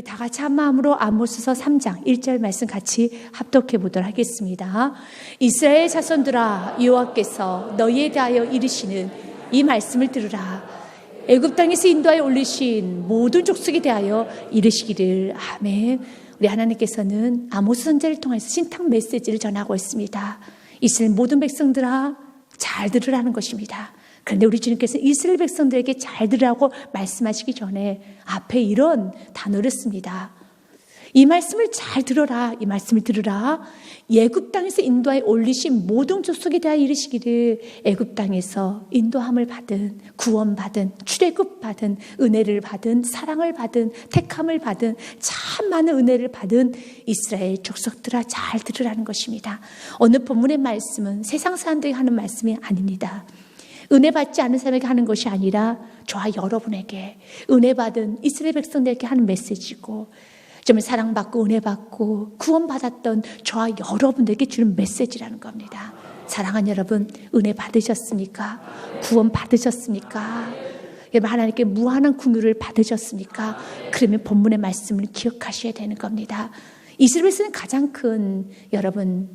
다 같이 한 마음으로 아모스서 3장 1절 말씀 같이 합독해 보도록 하겠습니다. 이스라엘 자손들아, 여호와께서 너희에 대하여 이르시는 이 말씀을 들으라. 애굽 땅에서 인도하여 올리신 모든 족속에 대하여 이르시기를. 아멘. 우리 하나님께서는 아모스 선지자를 통해서 신탁 메시지를 전하고 있습니다. 이스라엘 모든 백성들아, 잘 들으라는 것입니다. 그런데 우리 주님께서 이스라엘 백성들에게 잘 들으라고 말씀하시기 전에 앞에 이런 단어를 씁니다. 이 말씀을 잘 들어라. 이 말씀을 들으라. 애굽 땅에서 인도하여 올리신 모든 족속에 대하여 이르시기를. 애굽 땅에서 인도함을 받은, 구원받은, 출애굽받은, 은혜를 받은, 사랑을 받은, 택함을 받은, 참 많은 은혜를 받은 이스라엘 족속들아, 잘 들으라는 것입니다. 오늘 본문의 말씀은 세상 사람들이 하는 말씀이 아닙니다. 은혜 받지 않은 사람에게 하는 것이 아니라 저와 여러분에게, 은혜 받은 이스라엘 백성들에게 하는 메시지고, 정말 사랑받고 은혜 받고 구원받았던 저와 여러분들에게 주는 메시지라는 겁니다. 사랑하는 여러분, 은혜 받으셨습니까? 구원 받으셨습니까? 여러분, 하나님께 무한한 긍휼을 받으셨습니까? 그러면 본문의 말씀을 기억하셔야 되는 겁니다. 이스라엘에서는 가장 큰, 여러분,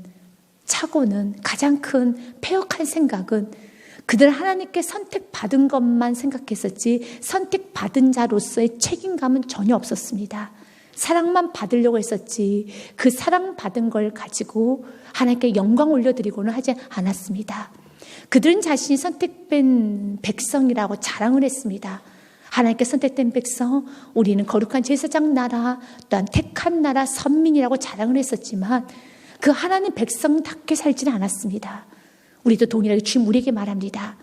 착오는, 가장 큰 패역한 생각은 그들은 하나님께 선택받은 것만 생각했었지 선택받은 자로서의 책임감은 전혀 없었습니다. 사랑만 받으려고 했었지 그 사랑받은 걸 가지고 하나님께 영광 올려드리고는 하지 않았습니다. 그들은 자신이 선택된 백성이라고 자랑을 했습니다. 하나님께 선택된 백성, 우리는 거룩한 제사장 나라, 또한 택한 나라, 선민이라고 자랑을 했었지만 그 하나님 백성답게 살지는 않았습니다. 우리도 동일하게 주님 우리에게 말합니다.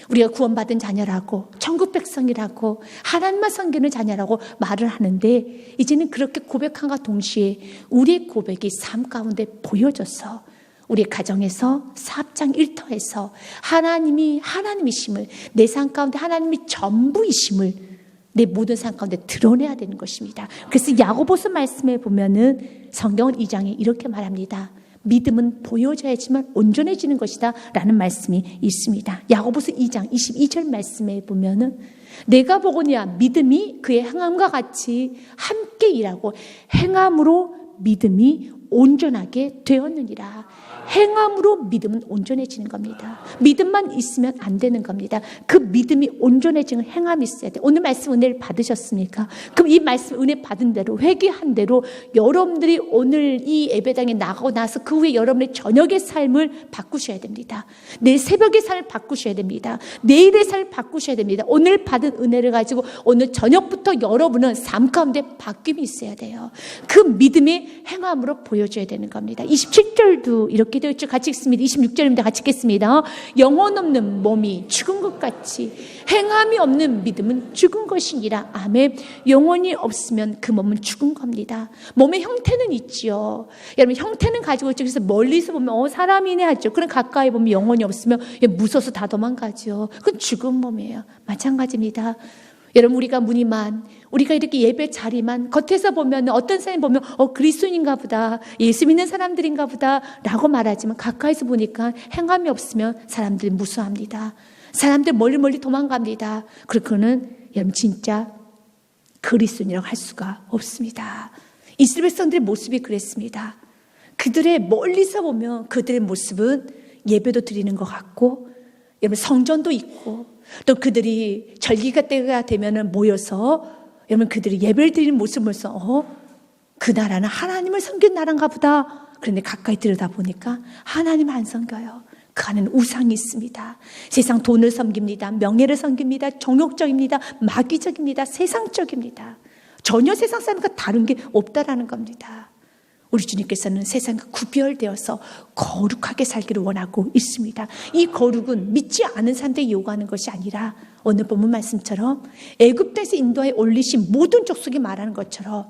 우리가 구원받은 자녀라고, 천국 백성이라고, 하나님만 섬기는 자녀라고 말을 하는데 이제는 그렇게 고백함과 동시에 우리의 고백이 삶 가운데 보여져서 우리의 가정에서, 사업장 일터에서 하나님이 하나님이심을, 내 삶 가운데 하나님이 전부이심을 내 모든 삶 가운데 드러내야 되는 것입니다. 그래서 야고보서 말씀에 보면은 성경은 2장에 이렇게 말합니다. 믿음은 보여져야지만 온전해지는 것이다 라는 말씀이 있습니다. 야고보서 2장 22절 말씀에 보면은 내가 보거니와 믿음이 그의 행함과 같이 함께 일하고 행함으로 믿음이 온전하게 되었느니라. 행함으로 믿음은 온전해지는 겁니다. 믿음만 있으면 안 되는 겁니다. 그 믿음이 온전해지는 행함이 있어야 돼요. 오늘 말씀 은혜를 받으셨습니까? 그럼 이 말씀 은혜 받은 대로, 회개한 대로 여러분들이 오늘 이 예배당에 나가고 나서 그 후에 여러분의 저녁의 삶을 바꾸셔야 됩니다. 내일 새벽의 삶을 바꾸셔야 됩니다. 내일의 삶을 바꾸셔야 됩니다. 오늘 받은 은혜를 가지고 오늘 저녁부터 여러분은 삶 가운데 바뀜이 있어야 돼요. 그 믿음이 행함으로 보여줘야 되는 겁니다. 27절도 이렇게 되어 있죠. 같이 읽습니다. 26절입니다. 같이 읽겠습니다. 영혼 없는 몸이 죽은 것 같이 행함이 없는 믿음은 죽은 것이니라. 아멘. 영혼이 없으면 그 몸은 죽은 겁니다. 몸의 형태는 있지요. 여러분, 형태는 가지고 있죠. 그래서 멀리서 보면 사람이네 하죠. 그럼 가까이 보면 영혼이 없으면 무서워서 다 도망가죠. 그건 죽은 몸이에요. 마찬가지입니다. 여러분, 우리가 무늬만, 우리가 이렇게 예배 자리만 겉에서 보면 어떤 사람이 보면 그리스도인인가 보다, 예수 믿는 사람들인가 보다 라고 말하지만 가까이서 보니까 행함이 없으면 사람들이 무서워합니다. 사람들 멀리 도망갑니다. 그러고는 여러분 진짜 그리스도인이라고 할 수가 없습니다. 이스라엘 백성들의 모습이 그랬습니다. 그들의 멀리서 보면 그들의 모습은 예배도 드리는 것 같고 여러분 성전도 있고 또 그들이 절기가 때가 되면 모여서 여러분 그들이 예배를 드리는 모습을 보면서 그 나라는 하나님을 섬기는 나라인가 보다. 그런데 가까이 들여다보니까 하나님을 안 섬겨요. 그 안에는 우상이 있습니다. 세상 돈을 섬깁니다. 명예를 섬깁니다. 정욕적입니다. 마귀적입니다. 세상적입니다. 전혀 세상 사람과 다른 게 없다라는 겁니다. 우리 주님께서는 세상과 구별되어서 거룩하게 살기를 원하고 있습니다. 이 거룩은 믿지 않은 사람들이 요구하는 것이 아니라 오늘 본문 말씀처럼 애굽에서 인도하여 올리신 모든 족속이 말하는 것처럼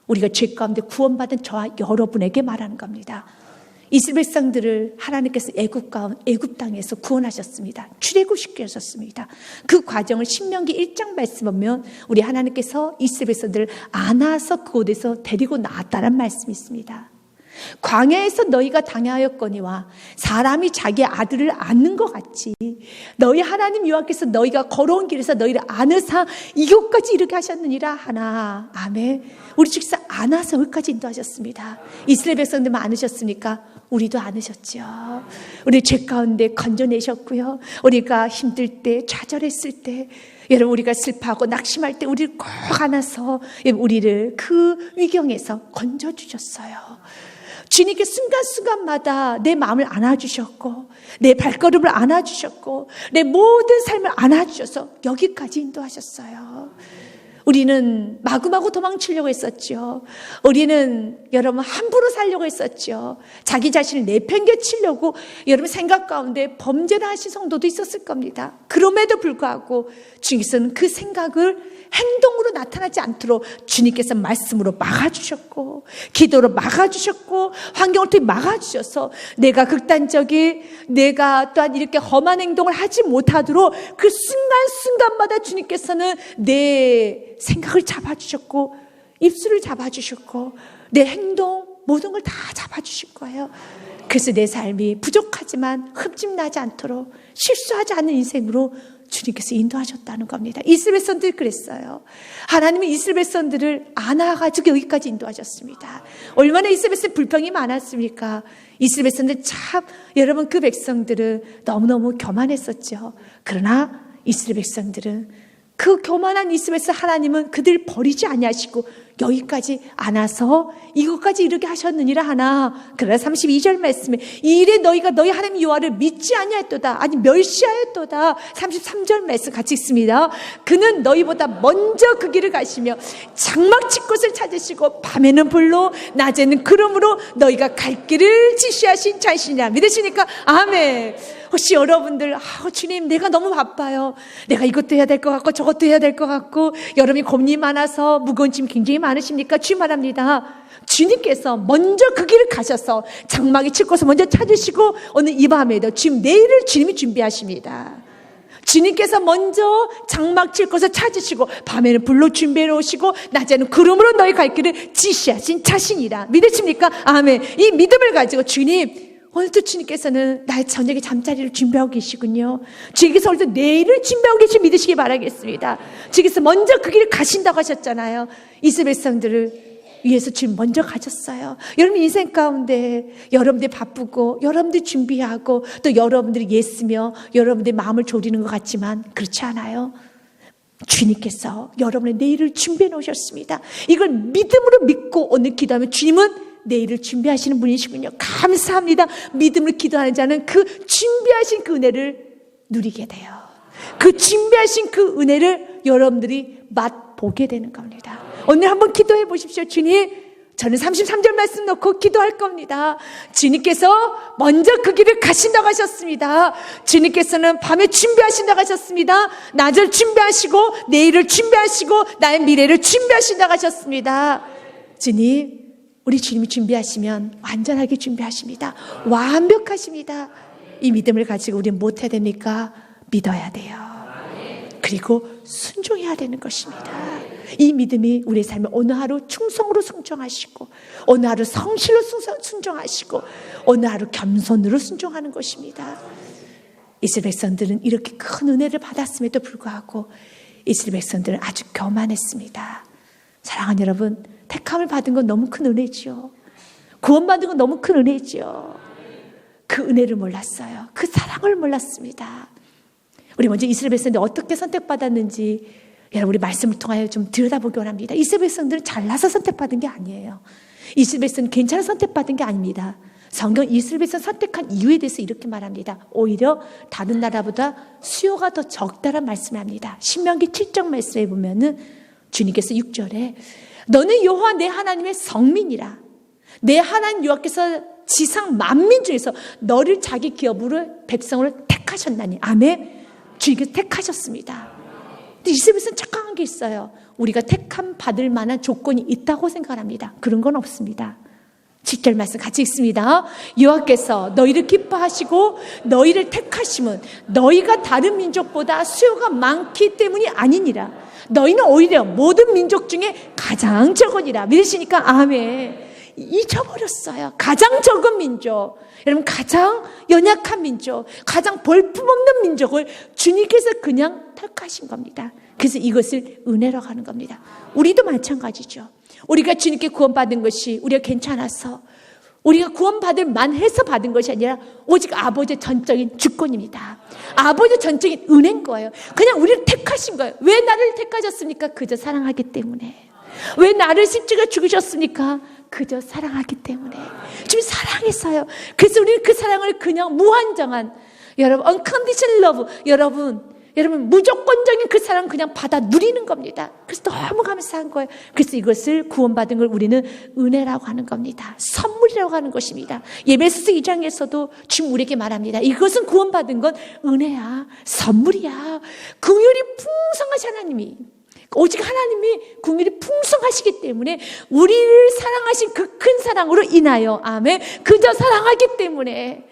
우리가 죄 가운데 구원받은 저와 여러분에게 말하는 겁니다. 이스라엘 백성들을 하나님께서 애굽 땅에서 구원하셨습니다. 출애굽시켜 하셨습니다. 그 과정을 신명기 1장 말씀 보면 우리 하나님께서 이스라엘 백성들을 안아서 그곳에서 데리고 나왔다는 말씀이 있습니다. 광야에서 너희가 당하였거니와 사람이 자기 아들을 안는 것 같이 너희 하나님 여호와께서 너희가 걸어온 길에서 너희를 안으사 이곳까지 이르게 하셨느니라 하나. 아멘. 우리 주께서 안아서 여기까지 인도하셨습니다. 이스라엘 백성들만 안으셨습니까? 우리도 안으셨죠. 우리 죄 가운데 건져내셨고요. 우리가 힘들 때, 좌절했을 때, 여러분 우리가 슬퍼하고 낙심할 때 우리를 꼭 안아서 우리를 그 위경에서 건져주셨어요. 주님께 순간순간마다 내 마음을 안아주셨고 내 발걸음을 안아주셨고 내 모든 삶을 안아주셔서 여기까지 인도하셨어요. 우리는 마구마구 도망치려고 했었죠. 우리는 여러분 함부로 살려고 했었죠. 자기 자신을 내팽개치려고 여러분 생각 가운데 범죄를 하신 성도도 있었을 겁니다. 그럼에도 불구하고 주님께서는 그 생각을 행동으로 나타나지 않도록 주님께서 말씀으로 막아주셨고 기도로 막아주셨고 환경을 통해 막아주셔서 내가 극단적인 내가 또한 이렇게 험한 행동을 하지 못하도록 그 순간순간마다 주님께서는 내 생각을 잡아주셨고 입술을 잡아주셨고 내 행동 모든 걸 다 잡아주실 거예요. 그래서 내 삶이 부족하지만 흠집나지 않도록 실수하지 않는 인생으로 주님께서 인도하셨다는 겁니다. 이스라엘 백성들이 그랬어요. 하나님은 이스라엘 백성들을 안아가지고 여기까지 인도하셨습니다. 얼마나 이스라엘 백성 불평이 많았습니까? 이스라엘 백성들 참 여러분 그 백성들은 너무너무 교만했었죠. 그러나 이스라엘 백성들은 그 교만한 이스라엘 백성 하나님은 그들 버리지 아니하시고 여기까지 안아서 이것까지 이르게 하셨느니라 하나. 그러나 32절 말씀에 이 일에 너희가 너희 하나님 여호와를 믿지 아니하였도다 아니 멸시하였도다. 33절 말씀 같이 읽습니다. 그는 너희보다 먼저 그 길을 가시며 장막칠 곳을 찾으시고 밤에는 불로 낮에는 구름으로 너희가 갈 길을 지시하신 자신이라. 믿으십니까? 아멘. 혹시 여러분들 주님 내가 너무 바빠요. 내가 이것도 해야 될 것 같고 저것도 해야 될 것 같고 여러분이 고민이 많아서 무거운 짐 굉장히 많으십니까? 주님 말합니다. 주님께서 먼저 그 길을 가셔서 장막이 칠 곳을 먼저 찾으시고 오늘 이 밤에도 지금 내일을 주님이 준비하십니다. 주님께서 먼저 장막 칠 곳을 찾으시고 밤에는 불로 준비해 놓으시고 낮에는 구름으로 너희 갈 길을 지시하신 자신이라. 믿으십니까? 아멘. 이 믿음을 가지고 주님 오늘도 주님께서는 나의 저녁에 잠자리를 준비하고 계시군요. 주님께서 오늘도 내일을 준비하고 계시 믿으시기 바라겠습니다. 주님께서 먼저 그 길을 가신다고 하셨잖아요. 이스라엘 백성들을 위해서 주님 먼저 가셨어요. 여러분 인생 가운데 여러분들이 바쁘고 여러분들이 준비하고 또 여러분들이 예쓰며 여러분들의 마음을 졸이는 것 같지만 그렇지 않아요. 주님께서 여러분의 내일을 준비해 놓으셨습니다. 이걸 믿음으로 믿고 오늘 기도하면 주님은 내일을 준비하시는 분이시군요. 감사합니다. 믿음으로 기도하는 자는 그 준비하신 그 은혜를 누리게 돼요. 그 준비하신 그 은혜를 여러분들이 맛보게 되는 겁니다. 오늘 한번 기도해 보십시오. 주님, 저는 33절 말씀 놓고 기도할 겁니다. 주님께서 먼저 그 길을 가신다고 하셨습니다. 주님께서는 밤에 준비하신다고 하셨습니다. 낮을 준비하시고 내일을 준비하시고 나의 미래를 준비하신다고 하셨습니다. 주님, 우리 주님이 준비하시면 완전하게 준비하십니다. 완벽하십니다. 이 믿음을 가지고 우리는 못 해야 됩니까? 믿어야 돼요. 그리고 순종해야 되는 것입니다. 이 믿음이 우리의 삶에 오늘 하루 충성으로 순종하시고 오늘 하루 성실로 순종하시고 오늘 하루 겸손으로 순종하는 것입니다. 이스라엘 백성들은 이렇게 큰 은혜를 받았음에도 불구하고 이스라엘 백성들은 아주 교만했습니다. 사랑하는 여러분, 택함을 받은 건 너무 큰 은혜지요. 구원받은 건 너무 큰 은혜지요. 그 은혜를 몰랐어요. 그 사랑을 몰랐습니다. 우리 먼저 이스라엘 백성들이 어떻게 선택받았는지 여러분 우리 말씀을 통하여 좀 들여다보기 원합니다. 이스라엘 백성들은 잘나서 선택받은 게 아니에요. 이스라엘 백성은 괜찮아 선택받은 게 아닙니다. 성경 이스라엘 백성 선택한 이유에 대해서 이렇게 말합니다. 오히려 다른 나라보다 수요가 더 적다란 말씀을 합니다. 신명기 7장 말씀에 보면은 주님께서 6절에 너는 여호와 내 하나님의 성민이라. 내 하나님 여호와께서 지상 만민 중에서 너를 자기 기업으로 백성으로 택하셨나니. 아멘. 주님께서 택하셨습니다. 근데 이스라엘 백성은 착각한 게 있어요. 우리가 택함 받을 만한 조건이 있다고 생각합니다. 그런 건 없습니다. 7절 말씀 같이 읽습니다. 여호와께서 너희를 기뻐하시고 너희를 택하심은 너희가 다른 민족보다 수요가 많기 때문이 아니니라. 너희는 오히려 모든 민족 중에 가장 적으니라. 믿으시니까 아멘. 잊어버렸어요. 가장 적은 민족, 여러분 가장 연약한 민족, 가장 볼품없는 민족을 주님께서 그냥 택하신 겁니다. 그래서 이것을 은혜라고 하는 겁니다. 우리도 마찬가지죠. 우리가 주님께 구원받은 것이 우리가 괜찮아서, 우리가 구원받을 만해서 받은 것이 아니라 오직 아버지의 전적인 주권입니다. 아버지의 전적인 은혜인 거예요. 그냥 우리를 택하신 거예요. 왜 나를 택하셨습니까? 그저 사랑하기 때문에. 왜 나를 십자가에 죽으셨습니까? 그저 사랑하기 때문에. 주님 사랑했어요. 그래서 우리는 그 사랑을 그냥 무한정한, 여러분 unconditional love, 여러분 무조건적인 그 사랑 그냥 받아 누리는 겁니다. 그래서 너무 감사한 거예요. 그래서 이것을 구원받은 걸 우리는 은혜라고 하는 겁니다. 선물이라고 하는 것입니다. 예배소서 2장에서도 주님 우리에게 말합니다. 이것은 구원받은 건 은혜야, 선물이야. 긍휼이 풍성하신 하나님이, 오직 하나님이 긍휼이 풍성하시기 때문에 우리를 사랑하신 그 큰 사랑으로 인하여, 아멘, 그저 사랑하기 때문에,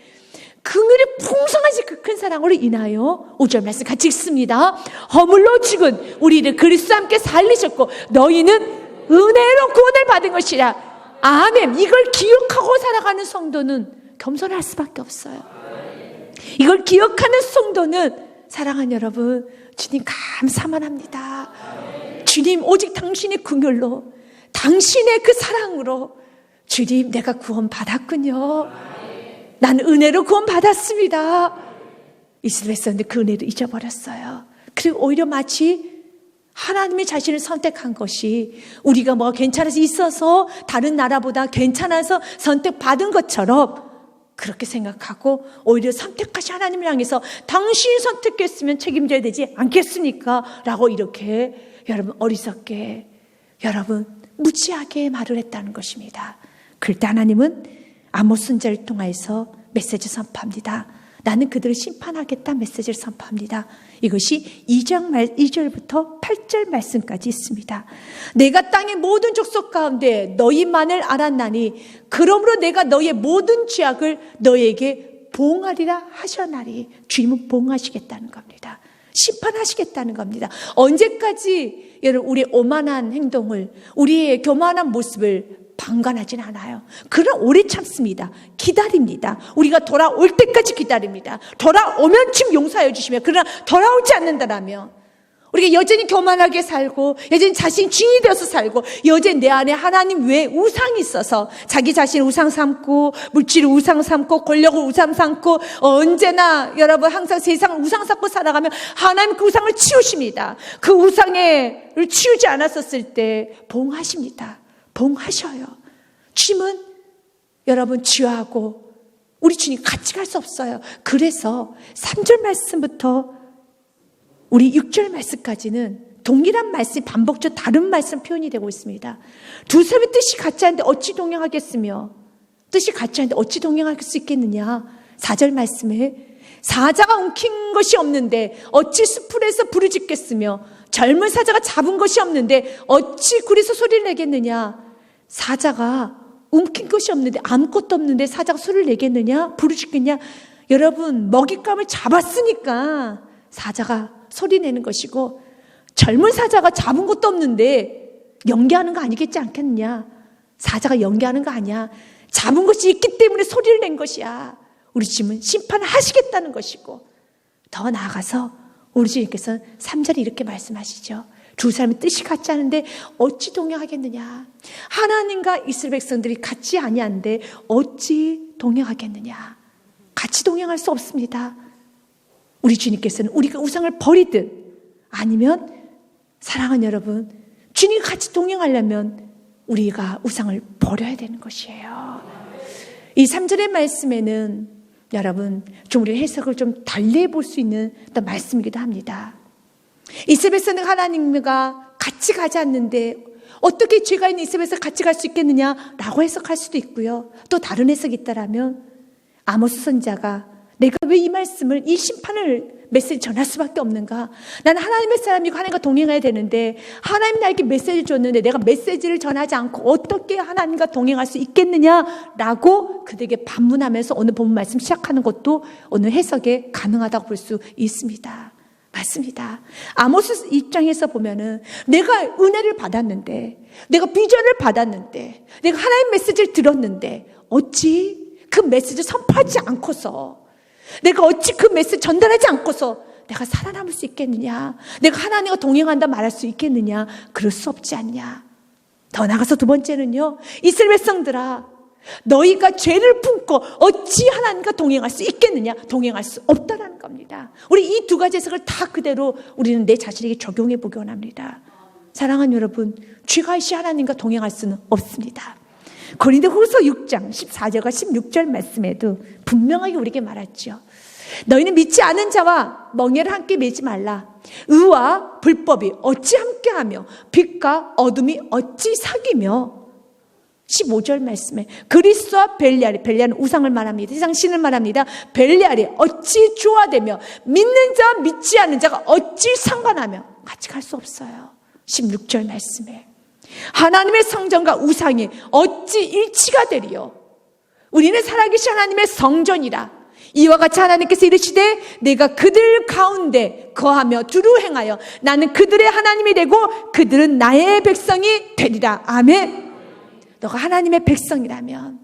긍휼이 풍성하신 그 큰 사랑으로 인하여 5절 말씀 같이 읽습니다. 허물로 죽은 우리를 그리스도와 함께 살리셨고 너희는 은혜로 구원을 받은 것이라. 아멘. 이걸 기억하고 살아가는 성도는 겸손할 수밖에 없어요. 이걸 기억하는 성도는, 사랑하는 여러분, 주님 감사만 합니다. 주님 오직 당신의 긍휼로, 당신의 그 사랑으로, 주님 내가 구원 받았군요. 나는 은혜로 구원 받았습니다. 이스라엘 사람들 그 은혜를 잊어버렸어요. 그리고 오히려 마치 하나님이 자신을 선택한 것이 우리가 뭐가 괜찮아서 있어서, 다른 나라보다 괜찮아서 선택받은 것처럼 그렇게 생각하고, 오히려 선택하신 하나님을 향해서 당신이 선택했으면 책임져야 되지 않겠습니까? 라고 이렇게 여러분 어리석게, 여러분 무지하게 말을 했다는 것입니다. 그럴 때 하나님은 아모스 선지자를 통해서 메시지 선포합니다. 나는 그들을 심판하겠다 메시지를 선포합니다. 이것이 2절부터 8절 말씀까지 있습니다. 내가 땅의 모든 족속 가운데 너희만을 알았나니 그러므로 내가 너희의 모든 죄악을 너희에게 보응하리라 하셨나니. 주님은 보응하시겠다는 겁니다. 심판하시겠다는 겁니다. 언제까지 여러분 우리의 오만한 행동을, 우리의 교만한 모습을 방관하진 않아요. 그러나 오래 참습니다. 기다립니다. 우리가 돌아올 때까지 기다립니다. 돌아오면 주님 용서해 주시며, 그러나 돌아오지 않는다라면 우리가 여전히 교만하게 살고, 여전히 자신 주인이 되어서 살고, 여전히 내 안에 하나님 외에 우상이 있어서 자기 자신을 우상 삼고, 물질을 우상 삼고, 권력을 우상 삼고, 언제나 여러분 항상 세상을 우상 삼고 살아가면 하나님 그 우상을 치우십니다. 그 우상을 치우지 않았었을 때 봉하십니다. 봉하셔요. 주님은 여러분 죄하고 우리 주님 같이 갈 수 없어요. 그래서 3절 말씀부터 우리 6절 말씀까지는 동일한 말씀이 반복적으로 다른 말씀 표현이 되고 있습니다. 두 사람의 뜻이 같지 않은데 어찌 동행하겠으며, 뜻이 같지 않은데 어찌 동행할 수 있겠느냐. 4절 말씀에 사자가 움킨 것이 없는데 어찌 수풀에서 부르짖겠으며, 젊은 사자가 잡은 것이 없는데 어찌 굴에서 소리를 내겠느냐. 사자가 움킨 것이 없는데, 아무것도 없는데 사자가 소리를 내겠느냐, 부르짖겠냐. 여러분 먹잇감을 잡았으니까 사자가 소리 내는 것이고, 젊은 사자가 잡은 것도 없는데 연기하는 거 아니겠지 않겠느냐. 사자가 연기하는 거 아니야. 잡은 것이 있기 때문에 소리를 낸 것이야. 우리 주님은 심판을 하시겠다는 것이고, 더 나아가서 우리 주님께서는 3절에 이렇게 말씀하시죠. 두 사람의 뜻이 같지 않은데 어찌 동행하겠느냐. 하나님과 이스라엘 백성들이 같이 아니한데 어찌 동행하겠느냐. 같이 동행할 수 없습니다. 우리 주님께서는 우리가 우상을 버리듯, 아니면 사랑하는 여러분, 주님과 같이 동행하려면 우리가 우상을 버려야 되는 것이에요. 이 3절의 말씀에는 여러분 좀 우리 해석을 좀 달리 볼 수 있는 어떤 말씀이기도 합니다. 이스라엘 백성은 하나님과 같이 가지 않는데 어떻게 죄가 있는 이스라엘에서 같이 갈 수 있겠느냐라고 해석할 수도 있고요. 또 다른 해석이 있다라면 아모스 선지자가 내가 왜 이 말씀을, 이 심판을 메시지 전할 수밖에 없는가? 나는 하나님의 사람이고 하나님과 동행해야 되는데 하나님 나에게 메시지를 줬는데 내가 메시지를 전하지 않고 어떻게 하나님과 동행할 수 있겠느냐라고 그들에게 반문하면서 오늘 본문 말씀 시작하는 것도 오늘 해석에 가능하다고 볼 수 있습니다. 맞습니다. 아모스 입장에서 보면은 내가 은혜를 받았는데, 내가 비전을 받았는데, 내가 하나님 메시지를 들었는데 어찌 그 메시지를 선포하지 않고서, 내가 어찌 그 메시지 전달하지 않고서 내가 살아남을 수 있겠느냐, 내가 하나님과 동행한다 말할 수 있겠느냐. 그럴 수 없지 않냐. 더 나아가서 두 번째는요, 이스라엘 백성들아, 너희가 죄를 품고 어찌 하나님과 동행할 수 있겠느냐. 동행할 수 없다라는 겁니다. 우리 이 두 가지 해석을 다 그대로 우리는 내 자신에게 적용해 보기 원합니다. 사랑하는 여러분, 죄가 없이 하나님과 동행할 수는 없습니다. 고린도후서 6장 14절과 16절 말씀에도 분명하게 우리에게 말했죠. 너희는 믿지 않은 자와 멍에를 함께 매지 말라. 의와 불법이 어찌 함께하며 빛과 어둠이 어찌 사귀며. 15절 말씀에 그리스도와 벨리알이, 벨리알은 우상을 말합니다. 세상 신을 말합니다. 벨리알이 어찌 조화되며 믿는 자와 믿지 않는 자가 어찌 상관하며. 같이 갈 수 없어요. 16절 말씀에 하나님의 성전과 우상이 어찌 일치가 되리요. 우리는 살아계신 하나님의 성전이라. 이와 같이 하나님께서 이르시되 내가 그들 가운데 거하며 두루 행하여 나는 그들의 하나님이 되고 그들은 나의 백성이 되리라. 아멘. 너가 하나님의 백성이라면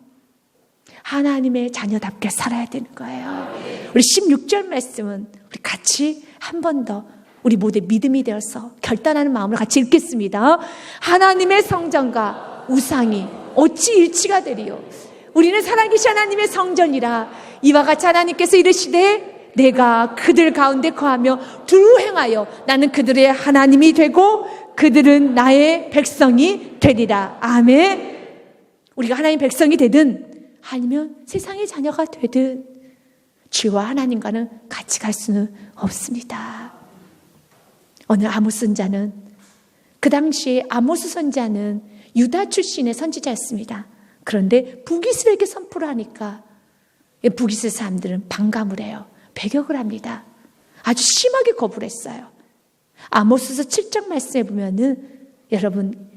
하나님의 자녀답게 살아야 되는 거예요. 우리 16절 말씀은 우리 같이 한 번 더 우리 모두의 믿음이 되어서 결단하는 마음으로 같이 읽겠습니다. 하나님의 성전과 우상이 어찌 일치가 되리요. 우리는 살아계신 하나님의 성전이라. 이와 같이 하나님께서 이르시되 내가 그들 가운데 거하며 두루 행하여 나는 그들의 하나님이 되고 그들은 나의 백성이 되리라. 아멘. 우리가 하나님의 백성이 되든 아니면 세상의 자녀가 되든 주와 하나님과는 같이 갈 수는 없습니다. 어느 아모스 선자는, 그 당시에 아모스 선자는 유다 출신의 선지자였습니다. 그런데 북이스라엘에게 선포를 하니까 북이스라엘 사람들은 반감을 해요. 배격을 합니다. 아주 심하게 거부를 했어요. 아모스서 7장 말씀에 보면은 여러분,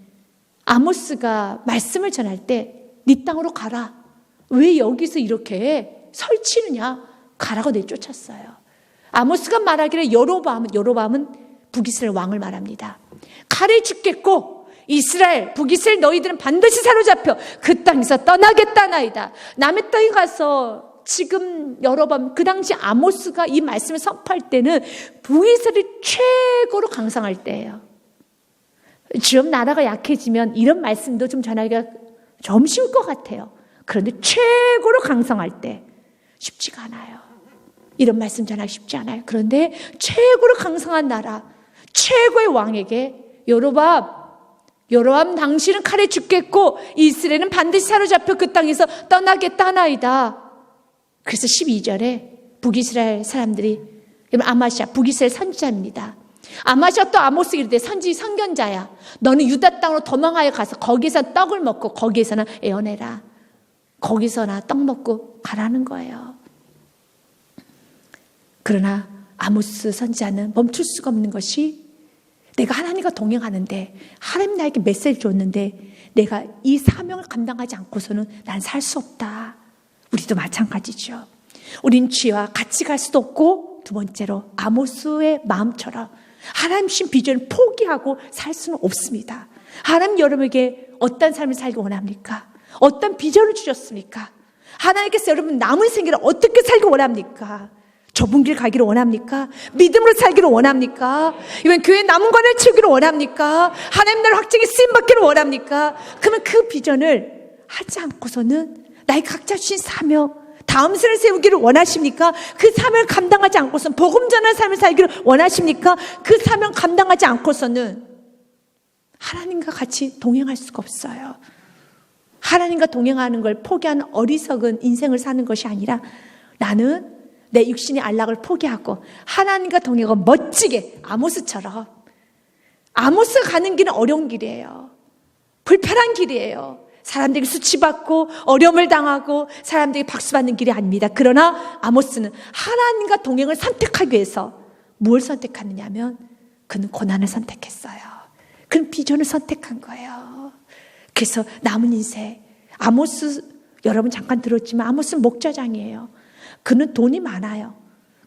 아모스가 말씀을 전할 때 네 땅으로 가라. 왜 여기서 이렇게 설치느냐. 가라고 내쫓았어요. 아모스가 말하기를 여로보암은 북이스라엘 왕을 말합니다. 칼에 죽겠고 이스라엘, 북이스라엘 너희들은 반드시 사로잡혀 그 땅에서 떠나겠다나이다. 남의 땅에 가서 지금 여로보암, 그 당시 아모스가 이 말씀을 선포할 때는 북이스라엘이 최고로 강성할 때예요. 좀 나라가 약해지면 이런 말씀도 좀 전하기가 좀 쉬울 것 같아요. 그런데 최고로 강성할 때 쉽지가 않아요. 이런 말씀 전하기 쉽지 않아요. 그런데 최고로 강성한 나라, 최고의 왕에게 여로보암 당신은 칼에 죽겠고 이스라엘은 반드시 사로잡혀 그 땅에서 떠나겠다 하나이다. 그래서 12절에 북이스라엘 사람들이, 아마시아 북이스라엘 선지자입니다. 아마시아 또 아모스에게 이르되 선견자야, 너는 유다 땅으로 도망하여 가서 거기서 떡을 먹고 거기에서나 애원해라. 거기서나 떡 먹고 가라는 거예요. 그러나 아모스 선지자는 멈출 수가 없는 것이, 내가 하나님과 동행하는데 하나님 나에게 메시지를 줬는데 내가 이 사명을 감당하지 않고서는 난 살 수 없다. 우리도 마찬가지죠. 우린 죄와 같이 갈 수도 없고, 두 번째로 아모스의 마음처럼 하나님 주신 비전을 포기하고 살 수는 없습니다. 하나님 여러분에게 어떤 삶을 살기 원합니까? 어떤 비전을 주셨습니까? 하나님께서 여러분 남은 생애를 어떻게 살기 원합니까? 좁은 길 가기를 원합니까? 믿음으로 살기를 원합니까? 이번 교회 남은 관을 채우기를 원합니까? 하나님 나라 확증에 쓰임받기를 원합니까? 그러면 그 비전을 하지 않고서는 나의 각자 주신 사명, 다음 세를 세우기를 원하십니까? 그 사명을 감당하지 않고서는 복음 전하는 삶을 살기를 원하십니까? 그 사명 감당하지 않고서는 하나님과 같이 동행할 수가 없어요. 하나님과 동행하는 걸 포기하는 어리석은 인생을 사는 것이 아니라, 나는 내 육신의 안락을 포기하고 하나님과 동행하고 멋지게, 아모스처럼. 아모스가 가는 길은 어려운 길이에요. 불편한 길이에요. 사람들에게 수치받고 어려움을 당하고 사람들에게 박수받는 길이 아닙니다. 그러나 아모스는 하나님과 동행을 선택하기 위해서 뭘 선택하느냐 하면, 그는 고난을 선택했어요. 그는 비전을 선택한 거예요. 그래서 남은 인생, 아모스 여러분 잠깐 들었지만 아모스는 목자장이에요. 그는 돈이 많아요.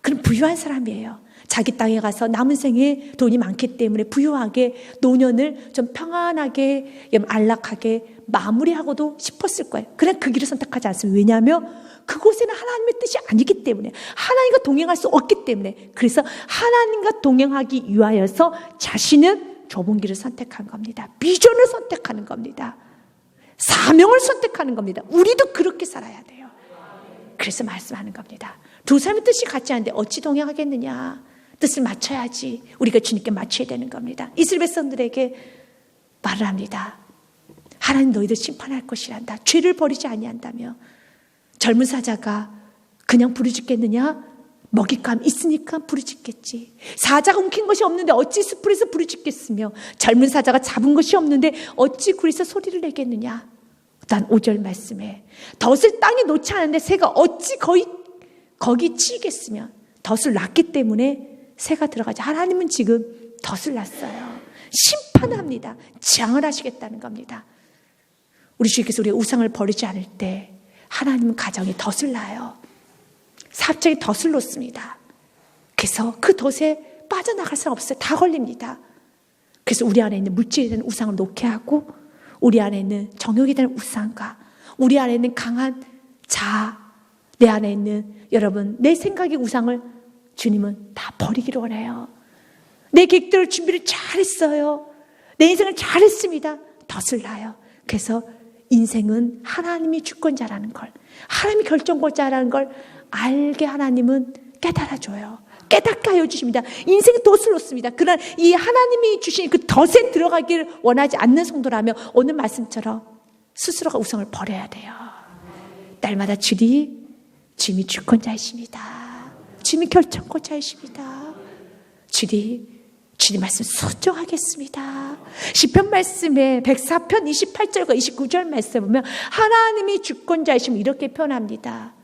그는 부유한 사람이에요. 자기 땅에 가서 남은 생에 돈이 많기 때문에 부유하게 노년을 좀 평안하게 안락하게 마무리하고도 싶었을 거예요. 그러나 그 길을 선택하지 않습니다. 왜냐하면 그곳에는 하나님의 뜻이 아니기 때문에, 하나님과 동행할 수 없기 때문에, 그래서 하나님과 동행하기 위하여서 자신은 좁은 길을 선택한 겁니다. 비전을 선택하는 겁니다. 사명을 선택하는 겁니다. 우리도 그렇게 살아야 돼요. 그래서 말씀하는 겁니다. 두 사람의 뜻이 같지 않은데 어찌 동행하겠느냐. 뜻을 맞춰야지. 우리가 주님께 맞춰야 되는 겁니다. 이스라엘 백성들에게 말을 합니다. 하나님 너희들 심판할 것이란다. 죄를 버리지 아니한다며. 젊은 사자가 그냥 부르짖겠느냐? 먹잇감 있으니까 부르짖겠지. 사자가 움킨 것이 없는데 어찌 숯불에서 부르짖겠으며, 젊은 사자가 잡은 것이 없는데 어찌 굴에서 소리를 내겠느냐. 단 5절 말씀에 덫을 땅에 놓지 않았는데 새가 어찌 거기 치겠으며, 덫을 놨기 때문에 새가 들어가지. 하나님은 지금 덫을 놨어요. 심판합니다. 재앙을 하시겠다는 겁니다. 우리 주님께서 우리의 우상을 버리지 않을 때 하나님은 가정에 덫을 놔요. 갑자기 덫을 놓습니다. 그래서 그 덫에 빠져나갈 수 없어요. 다 걸립니다. 그래서 우리 안에 있는 물질에 대한 우상을 놓게 하고, 우리 안에 있는 정욕에 대한 우상과 우리 안에 있는 강한 자아, 내 안에 있는 여러분 내 생각의 우상을 주님은 다 버리기를 원해요. 내 계획대로 준비를 잘했어요. 내 인생을 잘했습니다. 덫을 놔요. 그래서 인생은 하나님이 주권자라는 걸, 하나님이 결정권자라는 걸 알게 하나님은 깨달아줘요. 깨닫게 하여 주십니다. 인생의 덫을 놓습니다. 그러나 이 하나님이 주신 그 덫에 들어가기를 원하지 않는 성도라면 오늘 말씀처럼 스스로가 우상을 버려야 돼요. 날마다 주님이 주권자이십니다. 주님이 결정권자이십니다. 주님 말씀 순종하겠습니다. 시편 말씀에 104편 28절과 29절 말씀에 보면 하나님이 주권자이심을 이렇게 표현합니다.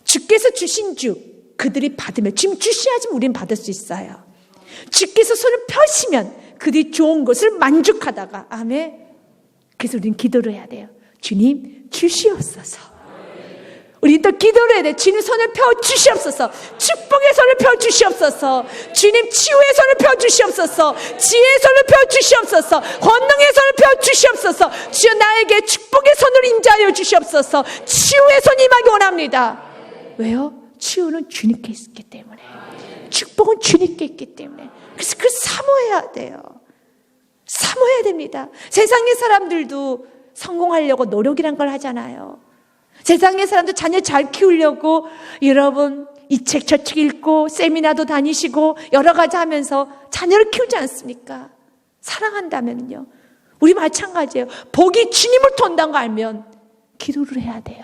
주께서 주신 주 그들이 받으면, 지금 주시하지만 우리는 받을 수 있어요. 주께서 손을 펴시면 그들이 좋은 것을 만족하다가, 아멘. 그래서 우리는 기도를 해야 돼요. 주님 주시옵소서. 우리 또 기도를 해야 돼. 주님 손을 펴 주시옵소서. 축복의 손을 펴 주시옵소서. 주님 치유의 손을 펴 주시옵소서. 지혜의 손을 펴 주시옵소서. 권능의 손을 펴 주시옵소서. 주여 나에게 축복의 손을 인자하여 주시옵소서. 치유의 손이 임하기 원합니다. 왜요? 치유는 주님께 있기 때문에, 축복은 주님께 있기 때문에. 그래서 그걸 사모해야 돼요. 사모해야 됩니다. 세상의 사람들도 성공하려고 노력이란 걸 하잖아요. 세상의 사람도 자녀 잘 키우려고 여러분 이 책 저 책 읽고 세미나도 다니시고 여러 가지 하면서 자녀를 키우지 않습니까? 사랑한다면요. 우리 마찬가지예요. 복이 주님을 돈다는 거 알면 기도를 해야 돼요.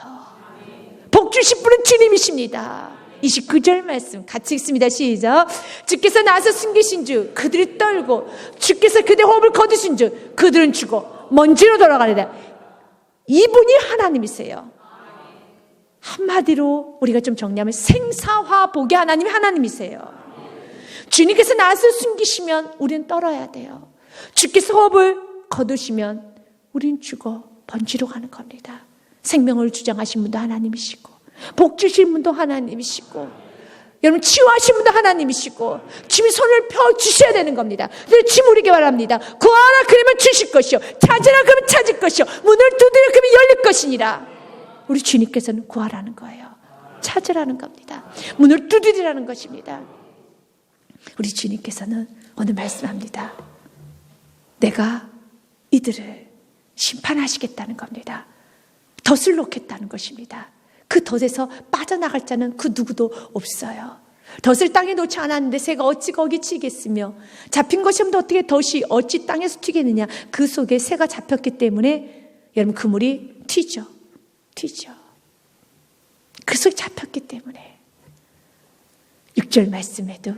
복 주실 분은 주님이십니다. 29절 말씀 같이 읽습니다. 시작. 주께서 나서 숨기신 주 그들이 떨고, 주께서 그들의 호흡을 거두신 주 그들은 죽어 먼지로 돌아가리라. 이분이 하나님이세요. 한마디로 우리가 좀 정리하면 생사화 복의 하나님이 하나님이세요. 주님께서 나서 숨기시면 우리는 떨어야 돼요. 주께서 호흡을 거두시면 우리는 죽어 번지로 가는 겁니다. 생명을 주장하신 분도 하나님이시고, 복 주신 분도 하나님이시고, 여러분 치유하신 분도 하나님이시고, 주님이 손을 펴주셔야 되는 겁니다. 그래서 주님 우리에게 말합니다. 구하라 그러면 주실 것이요, 찾으라 그러면 찾을 것이요, 문을 두드려 그러면 열릴 것이니라. 우리 주님께서는 구하라는 거예요. 찾으라는 겁니다. 문을 두드리라는 것입니다. 우리 주님께서는 오늘 말씀합니다. 내가 이들을 심판하시겠다는 겁니다. 덫을 놓겠다는 것입니다. 그 덫에서 빠져나갈 자는 그 누구도 없어요. 덫을 땅에 놓지 않았는데 새가 어찌 거기 치겠으며, 잡힌 것이 없는데 어떻게 덫이 어찌 땅에서 튀겠느냐. 그 속에 새가 잡혔기 때문에 여러분 그물이 튀죠. 그 속에 잡혔기 때문에. 6절 말씀에도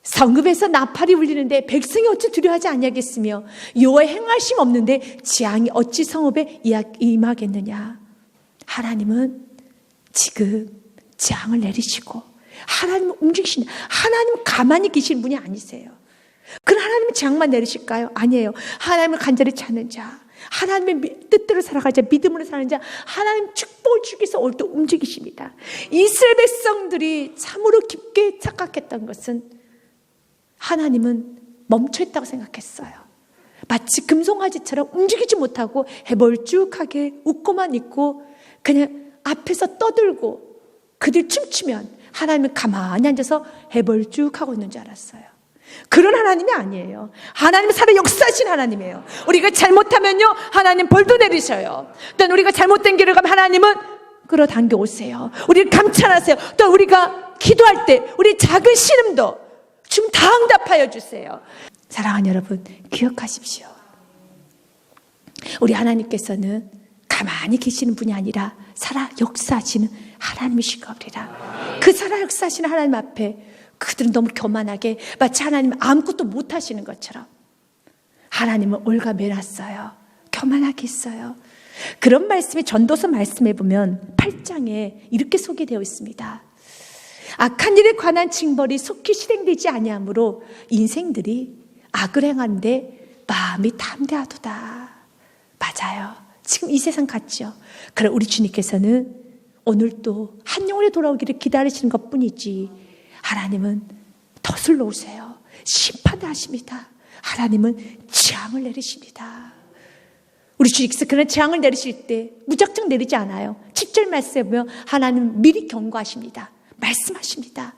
성읍에서 나팔이 울리는데 백성이 어찌 두려워하지 아니하겠으며, 여호와의 행하심 없는데 재앙이 어찌 성읍에 임하겠느냐. 하나님은 지금 재앙을 내리시고 하나님은 움직이신다. 하나님은 가만히 계신 분이 아니세요. 그럼 하나님은 재앙만 내리실까요? 아니에요. 하나님을 간절히 찾는 자, 하나님의 뜻대로 살아가자, 믿음으로 사는 자, 하나님 축복을 주기 위해서 오늘도 움직이십니다. 이스라엘 백성들이 참으로 깊게 착각했던 것은 하나님은 멈춰있다고 생각했어요. 마치 금송아지처럼 움직이지 못하고 해벌쭉하게 웃고만 있고 그냥 앞에서 떠들고 그들 춤추면 하나님은 가만히 앉아서 해벌쭉하고 있는 줄 알았어요. 그런 하나님이 아니에요. 하나님은 살아 역사하신 하나님이에요. 우리가 잘못하면요, 하나님 벌도 내리셔요. 또 우리가 잘못된 길을 가면 하나님은 끌어당겨 오세요. 우리를 감찰하세요. 또 우리가 기도할 때 우리 작은 신음도 지금 다 응답하여 주세요. 사랑하는 여러분, 기억하십시오. 우리 하나님께서는 가만히 계시는 분이 아니라 살아 역사하시는 하나님이실 겁니다. 그 살아 역사하시는 하나님 앞에 그들은 너무 교만하게 마치 하나님은 아무것도 못하시는 것처럼 하나님은 올가매놨어요. 교만하게 있어요. 그런 말씀이 전도서 말씀해 보면 8장에 이렇게 소개되어 있습니다. 악한 일에 관한 징벌이 속히 실행되지 아니하므로 인생들이 악을 행하는데 마음이 담대하도다. 맞아요. 지금 이 세상 같죠. 그럼 우리 주님께서는 오늘도 한 영혼이 돌아오기를 기다리시는 것뿐이지 하나님은 덫을 놓으세요. 심판을 하십니다. 하나님은 재앙을 내리십니다. 우리 주님께서 그런 재앙을 내리실 때 무작정 내리지 않아요. 7절 말씀에 보면 하나님은 미리 경고하십니다. 말씀하십니다.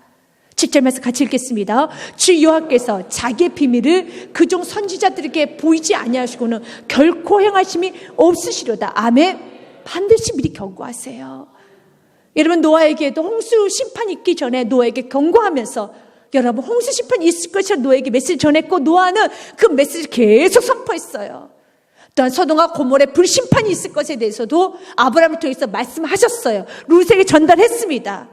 7절 말씀 같이 읽겠습니다. 주 여호와께서 자기의 비밀을 그종 선지자들에게 보이지 아니하시고는 결코 행하심이 없으시려다. 아멘. 반드시 미리 경고하세요. 여러분, 노아에게도 홍수 심판이 있기 전에 노아에게 경고하면서 여러분 홍수 심판이 있을 것이라 노아에게 메시지를 전했고 노아는 그 메시지를 계속 선포했어요. 또한 소돔과 고모라의 불심판이 있을 것에 대해서도 아브라함을 통해서 말씀하셨어요. 롯에게 전달했습니다.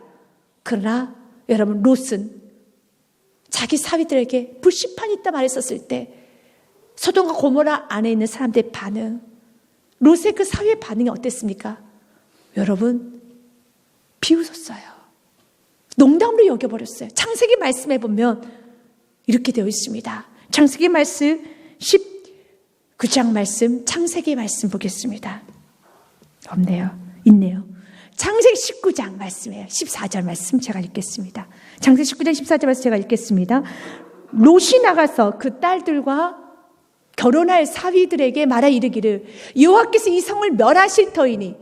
그러나 여러분, 롯은 자기 사위들에게 불심판이 있다 말했었을 때 소돔과 고모라 안에 있는 사람들의 반응, 롯의 그 사위의 반응이 어땠습니까? 여러분, 비웃었어요. 농담으로 여겨버렸어요. 창세기 말씀에 보면 이렇게 되어 있습니다. 창세기 말씀 19장 말씀, 창세기 말씀 보겠습니다. 없네요. 있네요. 창세기 19장 말씀이에요. 14절 말씀 제가 읽겠습니다. 창세기 19장 14절 말씀 제가 읽겠습니다. 롯이 나가서 그 딸들과 결혼할 사위들에게 말하 이르기를 여호와께서 이 성을 멸하실 터이니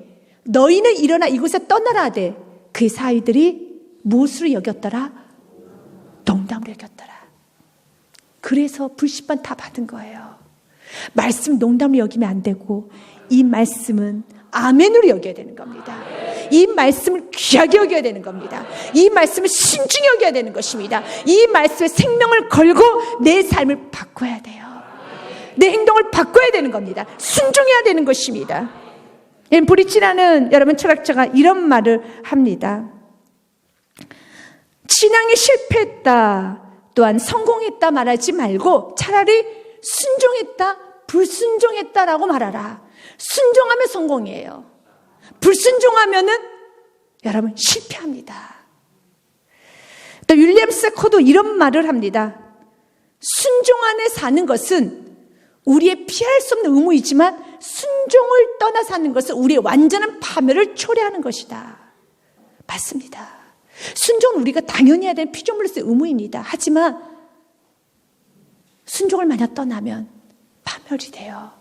너희는 일어나 이곳에 떠나라 하되 그 사위들이 무엇으로 여겼더라? 농담으로 여겼더라. 그래서 불심판 다 받은 거예요. 말씀 농담으로 여기면 안 되고 이 말씀은 아멘으로 여겨야 되는 겁니다. 이 말씀을 귀하게 여겨야 되는 겁니다. 이 말씀을 신중히 여겨야 되는 것입니다. 이 말씀에 생명을 걸고 내 삶을 바꿔야 돼요. 내 행동을 바꿔야 되는 겁니다. 순종해야 되는 것입니다. 브리치라는 여러분 철학자가 이런 말을 합니다. 신앙이 실패했다 또한 성공했다 말하지 말고 차라리 순종했다 불순종했다라고 말하라. 순종하면 성공이에요. 불순종하면은 여러분 실패합니다. 또 윌리엄 세코도 이런 말을 합니다. 순종 안에 사는 것은 우리의 피할 수 없는 의무이지만 순종을 떠나 사는 것은 우리의 완전한 파멸을 초래하는 것이다. 맞습니다. 순종은 우리가 당연히 해야 되는 피조물로서의 의무입니다. 하지만 순종을 만약 떠나면 파멸이 돼요.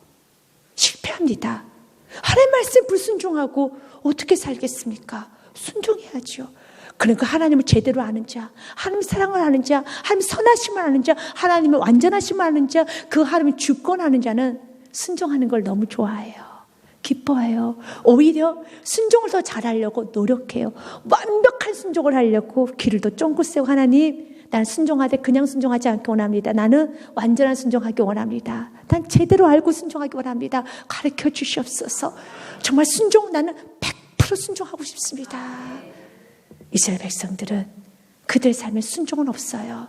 실패합니다. 하나님 말씀 불순종하고 어떻게 살겠습니까? 순종해야죠. 그러니까 하나님을 제대로 아는 자, 하나님 사랑을 아는 자, 하나님 선하심을 아는 자, 하나님의 완전하심을 아는 자, 그 하나님의 주권하는 자는 순종하는 걸 너무 좋아해요. 기뻐해요. 오히려 순종을 더 잘하려고 노력해요. 완벽한 순종을 하려고 귀를 더 쫑긋 세우고 하나님, 난 순종하되 그냥 순종하지 않기 원합니다. 나는 완전한 순종하기 원합니다. 난 제대로 알고 순종하기 원합니다. 가르쳐 주시옵소서. 정말 순종, 나는 100% 순종하고 싶습니다. 이스라엘 백성들은 그들 삶에 순종은 없어요.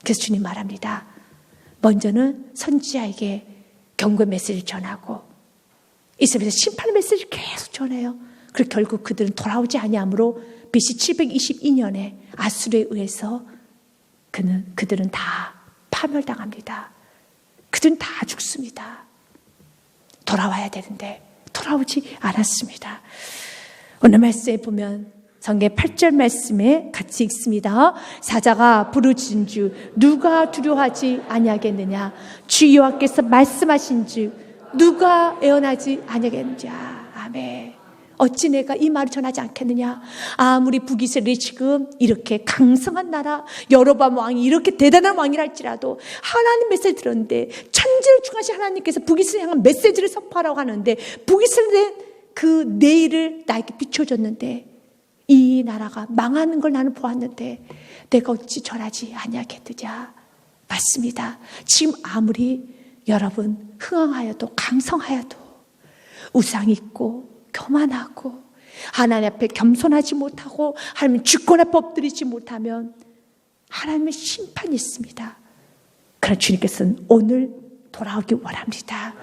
그래서 주님 말합니다. 먼저는 선지자에게 경고 메시지를 전하고 이스라엘에서 심판의 메시지를 계속 전해요. 그리고 결국 그들은 돌아오지 아니하므로 BC 722년에 아수르에 의해서 그들은 다 파멸당합니다. 그들은 다 죽습니다. 돌아와야 되는데 돌아오지 않았습니다. 오늘 말씀에 보면 성경 8절 말씀에 같이 읽습니다. 사자가 부르짖은 주 누가 두려워하지 아니하겠느냐. 주 여호와께서 말씀하신 주 누가 애원하지 아니하겠느냐. 아멘. 어찌 내가 이 말을 전하지 않겠느냐. 아무리 북이스라엘이 지금 이렇게 강성한 나라, 여로보암 왕이 이렇게 대단한 왕이라 할지라도 하나님 메시지를 들었는데, 천지를 충하신 하나님께서 북이스라엘 향한 메시지를 선포하라고 하는데 북이스라엘의 그 내일을 나에게 비춰줬는데 이 나라가 망하는 걸 나는 보았는데 내가 어찌 전하지 아니하겠느냐. 맞습니다. 지금 아무리 여러분 흥황하여도 강성하여도 우상 있고 교만하고 하나님 앞에 겸손하지 못하고 하나님 주권 앞에 엎드리지 못하면 하나님의 심판이 있습니다. 그러나 주님께서는 오늘 돌아오기 원합니다.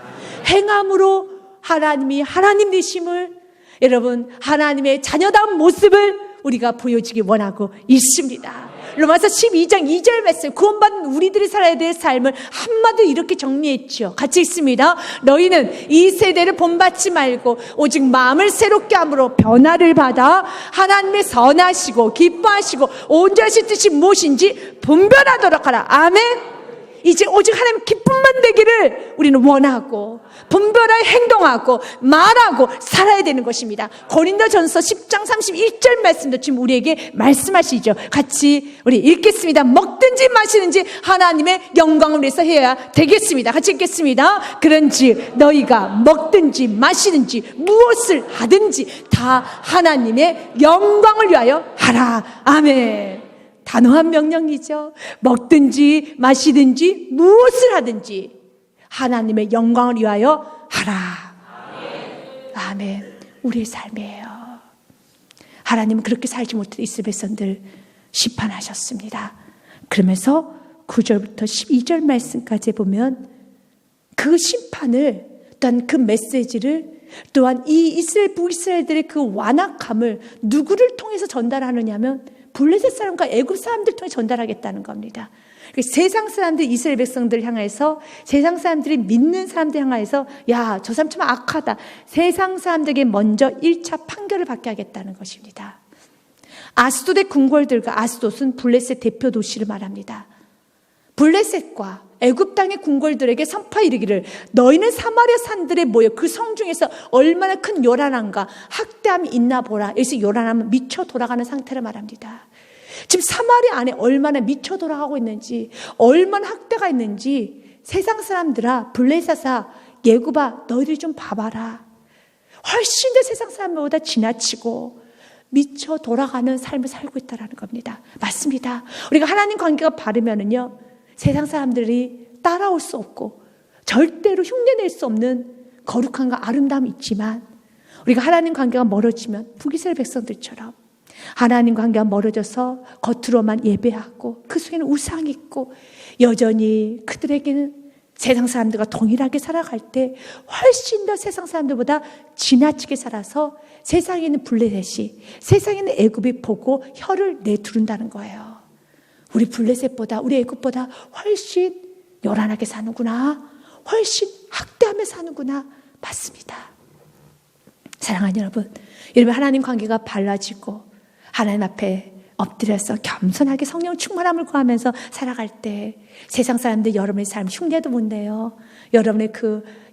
행함으로 하나님이 하나님 되심을, 여러분 하나님의 자녀다운 모습을 우리가 보여주기 원하고 있습니다. 로마서 12장 2절 말씀, 구원받은 우리들이 살아야 될 삶을 한마디로 이렇게 정리했죠. 같이 읽습니다. 너희는 이 세대를 본받지 말고 오직 마음을 새롭게 함으로 변화를 받아 하나님의 선하시고 기뻐하시고 온전하신 뜻이 무엇인지 분별하도록 하라. 아멘. 이제 오직 하나님 기쁨만 되기를 우리는 원하고 분별하여 행동하고 말하고 살아야 되는 것입니다. 고린도전서 10장 31절 말씀도 지금 우리에게 말씀하시죠. 같이 우리 읽겠습니다. 먹든지 마시든지 하나님의 영광을 위해서 해야 되겠습니다. 같이 읽겠습니다. 그런즉 너희가 먹든지 마시든지 무엇을 하든지 다 하나님의 영광을 위하여 하라. 아멘. 단호한 명령이죠. 먹든지 마시든지 무엇을 하든지 하나님의 영광을 위하여 하라. 아멘. 우리의 삶이에요. 하나님은 그렇게 살지 못한 이스라엘 백성들 심판하셨습니다. 그러면서 9절부터 12절 말씀까지 보면 그 심판을, 또한 그 메시지를, 또한 이 이스라엘 북이스라엘들의 그 완악함을 누구를 통해서 전달하느냐 하면 블레셋 사람과 애굽 사람들 통해 전달하겠다는 겁니다. 세상 사람들, 이스라엘 백성들을 향해서, 세상 사람들이 믿는 사람들 향해서 야, 저 사람 참 악하다, 세상 사람들에게 먼저 1차 판결을 받게 하겠다는 것입니다. 아스돗의 궁궐들과, 아스돗은 블레셋 대표 도시를 말합니다. 블레셋과 애굽 땅의 궁궐들에게 선포 이르기를 너희는 사마리아 산들에 모여 그 성 중에서 얼마나 큰 요란함과 학대함이 있나 보라. 여기서 요란함은 미쳐 돌아가는 상태를 말합니다. 지금 사마리아 안에 얼마나 미쳐 돌아가고 있는지, 얼마나 학대가 있는지 세상 사람들아, 블레셋아, 예굽아, 너희들이 좀 봐봐라. 훨씬 더 세상 사람보다 지나치고 미쳐 돌아가는 삶을 살고 있다는 겁니다. 맞습니다. 우리가 하나님 관계가 바르면은요, 세상 사람들이 따라올 수 없고 절대로 흉내낼 수 없는 거룩함과 아름다움이 있지만, 우리가 하나님 관계가 멀어지면 북이스라엘 백성들처럼 하나님 관계가 멀어져서 겉으로만 예배하고 그 속에는 우상이 있고 여전히 그들에게는 세상 사람들과 동일하게 살아갈 때 훨씬 더 세상 사람들보다 지나치게 살아서 세상에 있는 블레셋이, 세상에 있는 애굽이 보고 혀를 내두른다는 거예요. 우리 블레셋보다, 우리 애굽보다 훨씬 요란하게 사는구나, 훨씬 학대하며 사는구나. 맞습니다. 사랑하는 여러분, 하나님 관계가 발라지고 하나님 앞에 엎드려서 겸손하게 성령 충만함을 구하면서 살아갈 때 세상 사람들 여러분의 삶 흉내도 못 내요. 여러분의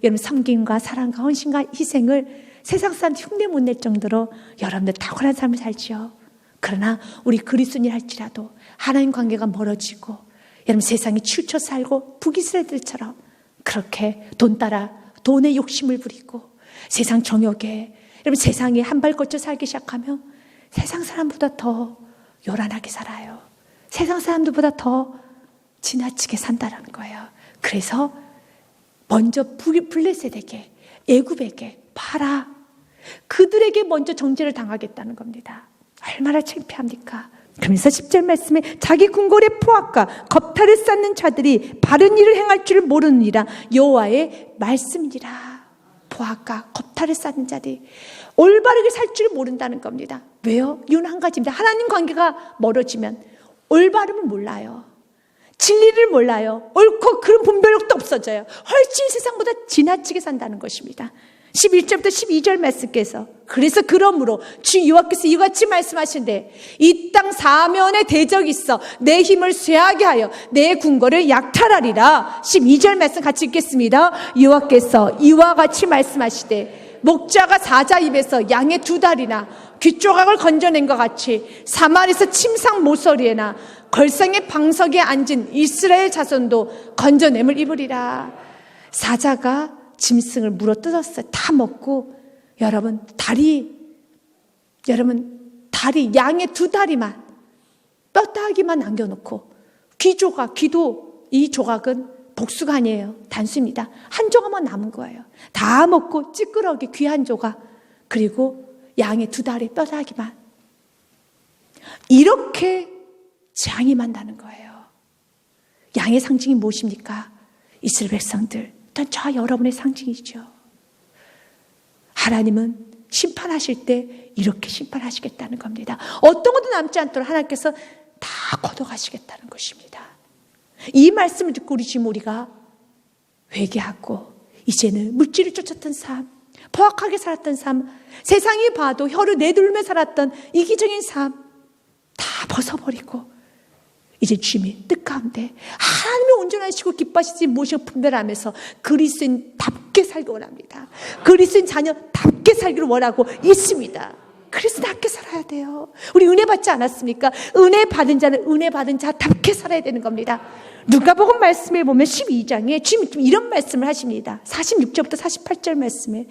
여러분 섬김과 사랑과 헌신과 희생을 세상 사람들 흉내 못 낼 정도로 여러분들 탁월한 삶을 살지요. 그러나 우리 그리스도인이 할지라도 하나님 관계가 멀어지고 여러분 세상에 치우쳐 살고 북이스라엘들처럼 그렇게 돈 따라 돈에 욕심을 부리고 세상 정욕에 여러분 세상에 한 발 걷혀 살기 시작하면 세상 사람보다 더 요란하게 살아요. 세상 사람들보다 더 지나치게 산다라는 거예요. 그래서 먼저 블레셋에게, 애굽에게 봐라. 그들에게 먼저 정죄를 당하겠다는 겁니다. 얼마나 창피합니까? 그러면서 10절 말씀에 자기 궁궐의 포악과 겁탈을 쌓는 자들이 바른 일을 행할 줄 모르느니라. 여호와의 말씀이니라. 포악과 겁탈을 쌓는 자들이 올바르게 살 줄 모른다는 겁니다. 왜요? 이유는 한 가지입니다. 하나님 관계가 멀어지면 올바름을 몰라요. 진리를 몰라요. 옳고 그런 분별력도 없어져요. 훨씬 세상보다 지나치게 산다는 것입니다. 11절부터 12절 말씀께서 그래서 그러므로 주 여호와께서 이같이 말씀하신대 이 땅 사면에 대적이 있어 내 힘을 쇠하게 하여 내 궁궐을 약탈하리라. 12절 말씀 같이 읽겠습니다. 여호와께서 이와 같이 말씀하시되 목자가 사자 입에서 양의 두 다리나 귀조각을 건져낸 것 같이 사마리에서 침상 모서리에나 걸상의 방석에 앉은 이스라엘 자손도 건져냄을 입으리라. 사자가 짐승을 물어뜯었어요. 다 먹고 여러분 다리 양의 두 다리만 뼈다귀만 남겨놓고 귀도 이 조각은 복수가 아니에요. 단수입니다. 한 조각만 남은 거예요. 다 먹고 찌끄러기 귀 한 조각 그리고 양의 두 다리 뼈다귀만 이렇게 장임한다는 거예요. 양의 상징이 무엇입니까? 이스라엘 백성들 일단 저 여러분의 상징이죠. 하나님은 심판하실 때 이렇게 심판하시겠다는 겁니다. 어떤 것도 남지 않도록 하나님께서 다 걷어가시겠다는 것입니다. 이 말씀을 듣고 우리가 회개하고 이제는 물질을 쫓았던 삶, 포악하게 살았던 삶, 세상이 봐도 혀를 내둘며 살았던 이기적인 삶 다 벗어버리고 이제 주님의 뜻 가운데 하나님의 온전하시고 기뻐하시지 무엇이고 분별하면서 그리스도인답게 살기 원합니다. 그리스도인 자녀답게 살기를 원하고 있습니다. 그리스도답게 살아야 돼요. 우리 은혜 받지 않았습니까? 은혜 받은 자는 은혜 받은 자답게 살아야 되는 겁니다. 누가복음 말씀에 보면 12장에 주님 이런 말씀을 하십니다. 46절부터 48절 말씀에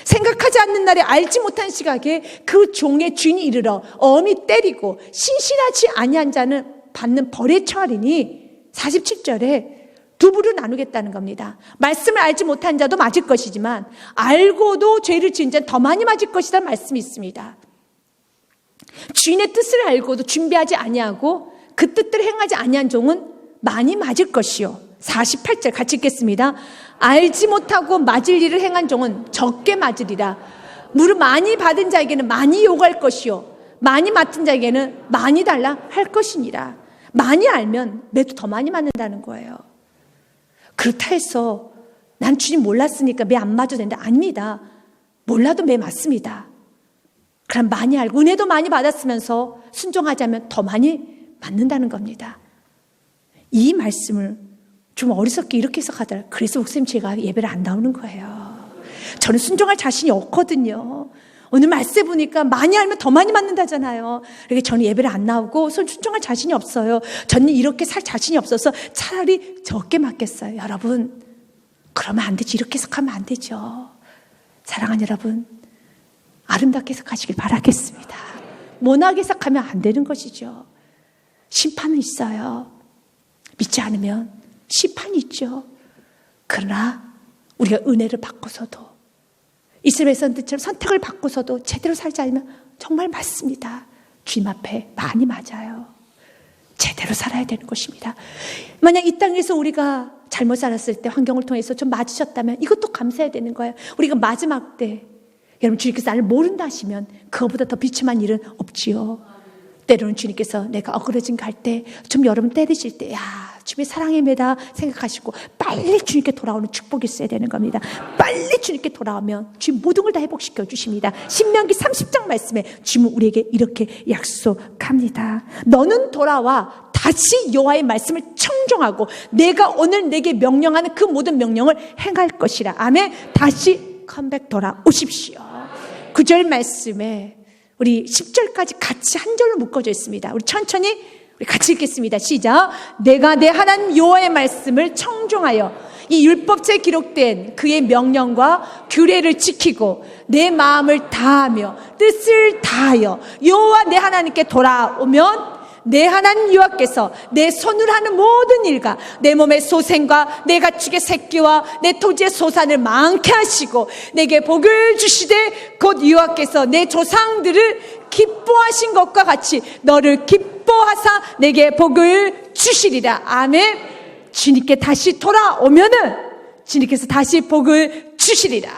생각하지 않는 날에 알지 못한 시각에 그 종의 주인이 이르러 엄히 때리고 신실하지 아니한 자는 받는 벌에 처하리니 47절에 두 부로 나누겠다는 겁니다. 말씀을 알지 못한 자도 맞을 것이지만 알고도 죄를 지은 자는 더 많이 맞을 것이다 말씀이 있습니다. 주인의 뜻을 알고도 준비하지 아니하고 그 뜻대로 행하지 아니한 종은 많이 맞을 것이요. 48절 같이 읽겠습니다. 알지 못하고 맞을 일을 행한 종은 적게 맞으리라. 물을 많이 받은 자에게는 많이 요구할 것이요 많이 맡은 자에게는 많이 달라 할 것이니라. 많이 알면 매도 더 많이 맞는다는 거예요. 그렇다 해서 난 주님 몰랐으니까 매 안 맞아도 된다. 아닙니다. 몰라도 매 맞습니다. 그럼 많이 알고 은혜도 많이 받았으면서 순종하자면 더 많이 맞는다는 겁니다. 이 말씀을 좀 어리석게 이렇게 해석하더라. 그래서 목사님 제가 예배를 안 나오는 거예요. 저는 순종할 자신이 없거든요. 오늘 말씀 보니까 많이 알면 더 많이 맞는다잖아요. 그러니까 저는 예배를 안 나오고 순종할 자신이 없어요. 저는 이렇게 살 자신이 없어서 차라리 적게 맞겠어요. 여러분 그러면 안 되지. 이렇게 해석하면 안 되죠. 사랑하는 여러분 아름답게 해석하시길 바라겠습니다. 모나게 해석하면 안 되는 것이죠. 심판은 있어요. 믿지 않으면 심판이 있죠. 그러나 우리가 은혜를 받고서도 이스라엘 백성들처럼 선택을 받고서도 제대로 살지 않으면 정말 맞습니다. 주님 앞에 많이 맞아요. 제대로 살아야 되는 것입니다. 만약 이 땅에서 우리가 잘못 살았을 때 환경을 통해서 좀 맞으셨다면 이것도 감사해야 되는 거예요. 우리가 마지막 때 여러분 주님께서 나를 모른다 하시면 그거보다 더 비참한 일은 없지요. 때로는 주님께서 내가 어그러진 갈 때 좀 여러분 때리실 때 주님의 사랑의 매다 생각하시고 빨리 주님께 돌아오는 축복이 있어야 되는 겁니다. 빨리 주님께 돌아오면 주님 모든 걸 다 회복시켜 주십니다. 신명기 30장 말씀에 주님은 우리에게 이렇게 약속합니다. 너는 돌아와 다시 여호와의 말씀을 청종하고 내가 오늘 내게 명령하는 그 모든 명령을 행할 것이라. 아멘. 다시 컴백 돌아오십시오. 9절 말씀에 우리 10절까지 같이 한 절로 묶어져 있습니다. 우리 천천히 우리 같이 읽겠습니다. 시작. 내가 내 하나님 여호와의 말씀을 청종하여 이 율법책에 기록된 그의 명령과 규례를 지키고 내 마음을 다하며 뜻을 다하여 여호와 내 하나님께 돌아오면 내 하나님 여호와께서 내 손으로 하는 모든 일과 내 몸의 소생과 내 가축의 새끼와 내 토지의 소산을 많게 하시고 내게 복을 주시되 곧 여호와께서 내 조상들을 기뻐하신 것과 같이 너를 기뻐하사 내게 복을 주시리라. 아멘. 주님께 다시 돌아오면은 주님께서 다시 복을 주시리라.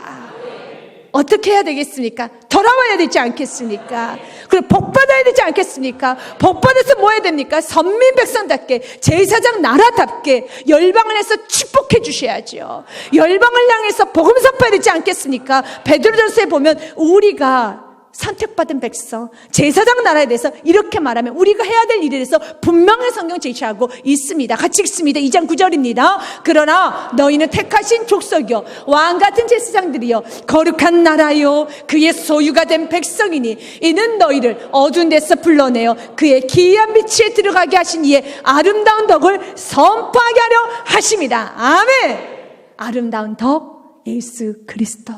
어떻게 해야 되겠습니까? 돌아와야 되지 않겠습니까? 그리고 복 받아야 되지 않겠습니까? 복 받아서 뭐 해야 됩니까? 선민 백성답게, 제사장 나라답게 열방을 해서 축복해 주셔야죠. 열방을 향해서 복음 선포해야 되지 않겠습니까? 베드로전서에 보면 우리가 선택받은 백성, 제사장 나라에 대해서 이렇게 말하면 우리가 해야 될 일에 대해서 분명히 성경 제시하고 있습니다. 같이 읽습니다. 2장 9절입니다. 그러나 너희는 택하신 족속이요 왕같은 제사장들이요 거룩한 나라요 그의 소유가 된 백성이니 이는 너희를 어두운 데서 불러내어 그의 기이한 빛에 들어가게 하신 이의 아름다운 덕을 선포하게 하려 하십니다. 아멘. 아름다운 덕 예수 그리스도,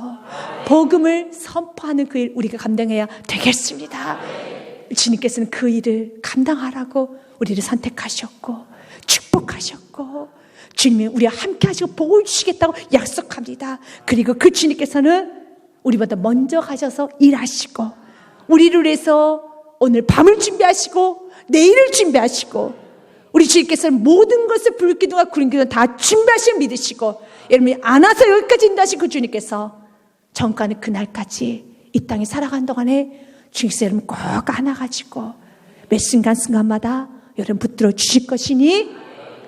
복음을 선포하는 그 일 우리가 감당해야 되겠습니다. 주님께서는 그 일을 감당하라고 우리를 선택하셨고 축복하셨고 주님이 우리와 함께 하시고 복을 주시겠다고 약속합니다. 그리고 그 주님께서는 우리보다 먼저 가셔서 일하시고 우리를 위해서 오늘 밤을 준비하시고 내일을 준비하시고 우리 주님께서는 모든 것을 불기둥과 구름기둥 다 준비하시고 믿으시고 여러분이 안 와서 여기까지 인도하신 그 주님께서 정가는 그날까지 이 땅에 살아간 동안에 주님께서 여러분 꼭 안아가지고 매 순간순간마다 여러분 붙들어 주실 것이니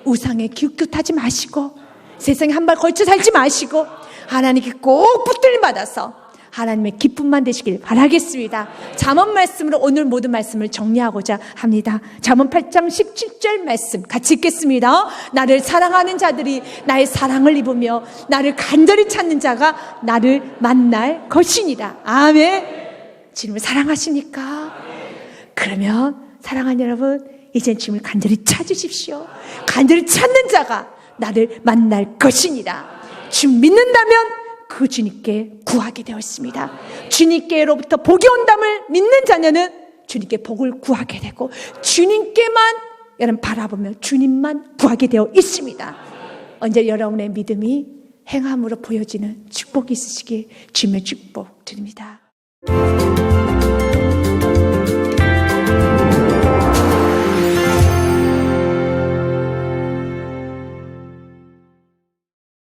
우상에 기웃기웃하지 마시고 세상에 한 발 걸쳐 살지 마시고 하나님께 꼭 붙들림 받아서 하나님의 기쁨만 되시길 바라겠습니다. 잠언 말씀으로 오늘 모든 말씀을 정리하고자 합니다. 잠언 8장 17절 말씀 같이 읽겠습니다. 나를 사랑하는 자들이 나의 사랑을 입으며 나를 간절히 찾는 자가 나를 만날 것이니라. 아멘. 주님을 사랑하십니까? 그러면 사랑하는 여러분 이제 주님을 간절히 찾으십시오. 간절히 찾는 자가 나를 만날 것이니라. 주님 믿는다면 그 주님께 구하게 되었습니다. 주님께로부터 복이 온담을 믿는 자녀는 주님께 복을 구하게 되고 주님께만 여러분 바라보며 주님만 구하게 되어 있습니다. 언제 여러분의 믿음이 행함으로 보여지는 축복이 있으시길 주님의 축복 드립니다.